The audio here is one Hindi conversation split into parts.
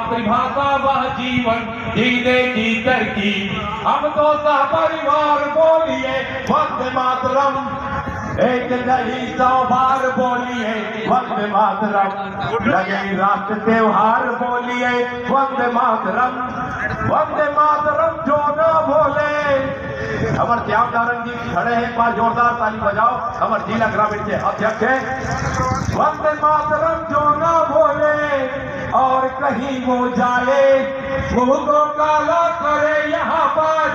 मातृभाषा वह जीवन जीने की तरकीब। हम तो सहपरिवार बोलिए वंदे मातरम, एक नहीं 100 बार बोलिए वंदे मातरम। लगे राष्ट्र त्योहार बोलिए वंदे मातरम, वंदे मातरम जो न बोले। अमर श्याम नारायण जी खड़े हैं, एक बार जोरदार ताली बजाओ। अमर जिला ग्रामीण के अध्यक्ष हैं। वंदे मातरम जो न बोले और कहीं वो जाए, मुंह को काला करे, यहाँ पर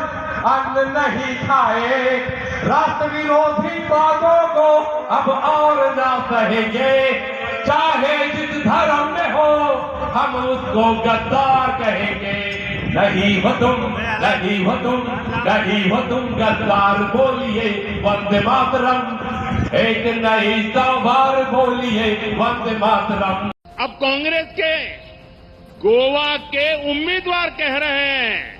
अन्न नहीं खाए। राष्ट्र विरोधी बातों को अब और ना सहेंगे, चाहे जिस धर्म में हो हम उसको गद्दार कहेंगे। नहीं हो तुम, नहीं हो तुम, नहीं हो तुम गद्दार बोलिए वंदे मातरम, एक नहीं 100 बार बोलिए वंदे मातरम। अब कांग्रेस के गोवा के उम्मीदवार कह रहे हैं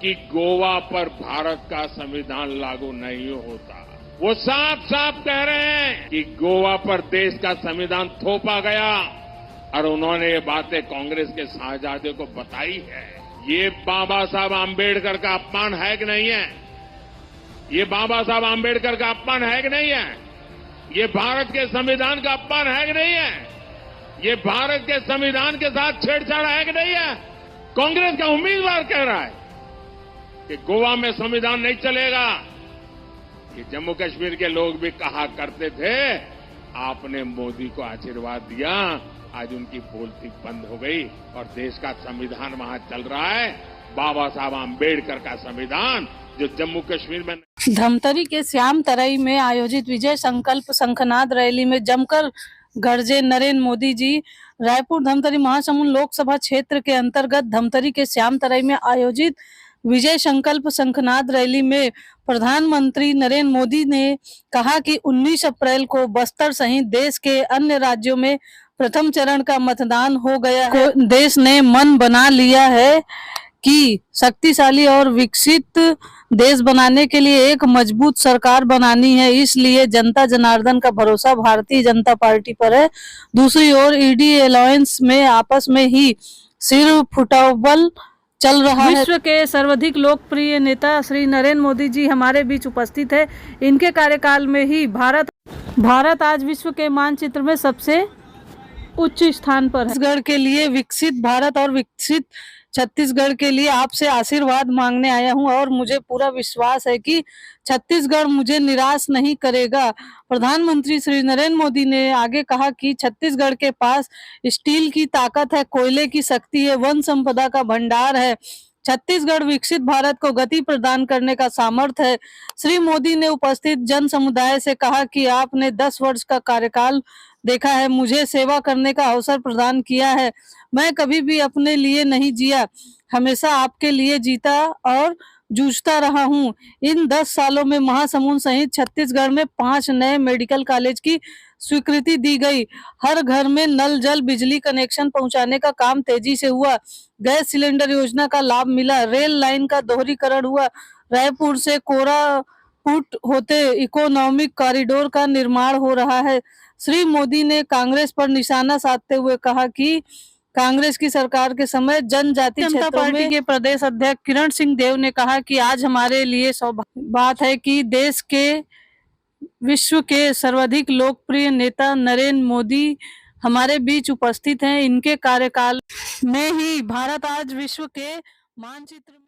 कि गोवा पर भारत का संविधान लागू नहीं होता। वो साफ साफ कह रहे हैं कि गोवा पर देश का संविधान थोपा गया, और उन्होंने ये बातें कांग्रेस के साझादे को बताई है। ये बाबा साहब आंबेडकर का अपमान है कि नहीं है? ये बाबा साहब आंबेडकर का अपमान है कि नहीं है? ये भारत के संविधान का अपमान है कि नहीं है? ये भारत के संविधान के साथ छेड़छाड़ है कि नहीं है? कांग्रेस का उम्मीदवार कह रहा है कि गोवा में संविधान नहीं चलेगा। ये जम्मू कश्मीर के लोग भी कहा करते थे, आपने मोदी को आशीर्वाद दिया, आज उनकी बोलती बंद हो गई और देश का संविधान वहां चल रहा है, बाबा साहब आंबेडकर का संविधान, जो जम्मू कश्मीर में। धमतरी के श्याम तराई में आयोजित विजय संकल्प शंखनाद रैली में जमकर गरजे नरेंद्र मोदी जी। रायपुर धमतरी महासमुंद लोकसभा क्षेत्र के अंतर्गत धमतरी के श्याम तराई में आयोजित विजय संकल्प शंखनाद रैली में प्रधानमंत्री नरेंद्र मोदी ने कहा कि 19 अप्रैल को बस्तर सहित देश के अन्य राज्यों में प्रथम चरण का मतदान हो गया है। देश ने मन बना लिया है कि शक्तिशाली और विकसित देश बनाने के लिए एक मजबूत सरकार बनानी है, इसलिए जनता जनार्दन का भरोसा भारतीय जनता पार्टी पर है। दूसरी ओर ईडी अलायंस में आपस में ही सिर फुटबॉल चल रहा है। विश्व के सर्वाधिक लोकप्रिय नेता श्री नरेंद्र मोदी जी हमारे बीच उपस्थित है। इनके कार्यकाल में ही भारत आज विश्व के मानचित्र में सबसे उच्च स्थान पर है। छत्तीसगढ़ के लिए विकसित भारत और विकसित छत्तीसगढ़ के लिए आपसे आशीर्वाद मांगने आया हूं और मुझे पूरा विश्वास है कि छत्तीसगढ़ मुझे निराश नहीं करेगा। प्रधानमंत्री श्री नरेंद्र मोदी ने आगे कहा कि छत्तीसगढ़ के पास स्टील की ताकत है, कोयले की शक्ति है, वन संपदा का भंडार है। छत्तीसगढ़ विकसित भारत को गति प्रदान करने का सामर्थ्य है। श्री मोदी ने उपस्थित जन समुदाय से कहा कि आपने 10 वर्ष का कार्यकाल देखा है, मुझे सेवा करने का अवसर प्रदान किया है। मैं कभी भी अपने लिए नहीं जिया, हमेशा आपके लिए जीता और जूझता रहा हूं। इन 10 सालों में महासमुंद सहित छत्तीसगढ़ में 5 नए मेडिकल कॉलेज की स्वीकृति दी गई। हर घर में नल जल बिजली कनेक्शन पहुंचाने का काम तेजी से हुआ। गैस सिलेंडर योजना का लाभ मिला। रेल लाइन का दोहरीकरण हुआ। रायपुर से कोरापुट होते इकोनॉमिक कॉरिडोर का निर्माण हो रहा है। श्री मोदी ने कांग्रेस पर निशाना साधते हुए कहा कि कांग्रेस की सरकार के समय जनजाति जनता पार्टी के प्रदेश अध्यक्ष किरण सिंह देव ने कहा कि आज हमारे लिए सौभाग्य बात है कि देश के विश्व के सर्वाधिक लोकप्रिय नेता नरेंद्र मोदी हमारे बीच उपस्थित हैं। इनके कार्यकाल में ही भारत आज विश्व के मानचित्र